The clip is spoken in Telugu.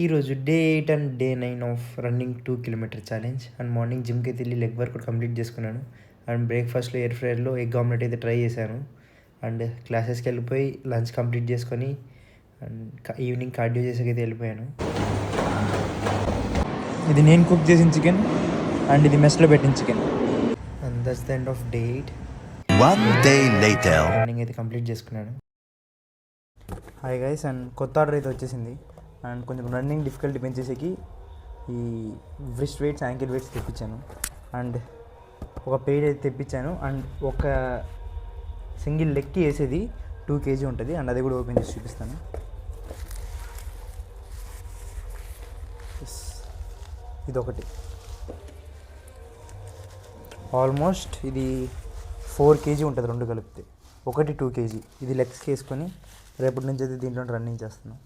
ఈరోజు day 8 and day 9 of running 2 kilometre challenge. And morning జిమ్కి అయితే వెళ్ళి లెగ్ వర్క్ కంప్లీట్ చేసుకున్నాను. అండ్ బ్రేక్ఫాస్ట్లో ఎయిర్ ఫ్రైయర్లో ఎగ్ ఆమ్లెట్ అయితే ట్రై చేశాను. అండ్ క్లాసెస్కి వెళ్ళిపోయి లంచ్ కంప్లీట్ చేసుకొని అండ్ ఈవినింగ్ కార్డియో చేసేకైతే వెళ్ళిపోయాను. ఇది నేను కుక్ చేసిన చికెన్ అండ్ ఇది మెస్లో పెట్టిన chicken. And that's the end of day 8. Running అయితే కంప్లీట్ చేసుకున్నాను. హాయ్ గైస్, అండ్ కొత్త ఆర్డర్ అయితే వచ్చేసింది. అండ్ కొంచెం రన్నింగ్ డిఫికల్టీ పెంచేసేకి ఈ వ్రిస్ట్ వెయిట్స్, యాంకిల్ వెయిట్స్ తెప్పించాను. అండ్ ఒక పెయిడ్ అయితే తెప్పించాను. అండ్ ఒక సింగిల్ లెగ్కి వేసేది 2 kg ఉంటుంది. అండ్ అది కూడా ఓపెన్ చేసి చూపిస్తాను. ఇదొకటి ఆల్మోస్ట్ ఇది 4 kg ఉంటుంది రెండు కలిపితే. ఒకటి 2 kg. ఇది లెగ్స్కి వేసుకొని రేపటి నుంచి అయితే దీంట్లో రన్నింగ్ చేస్తున్నాను.